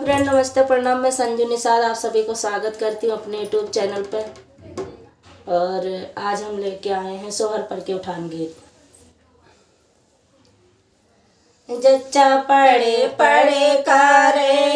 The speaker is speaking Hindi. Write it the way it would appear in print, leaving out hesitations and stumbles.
फ्रेंड नमस्ते प्रणाम। मैं संजू निषाद आप सभी को स्वागत करती हूँ अपने यूट्यूब चैनल पर। और आज हम लेके आए हैं सोहर पर के उठान गीत। जच्चा पड़े पड़े करे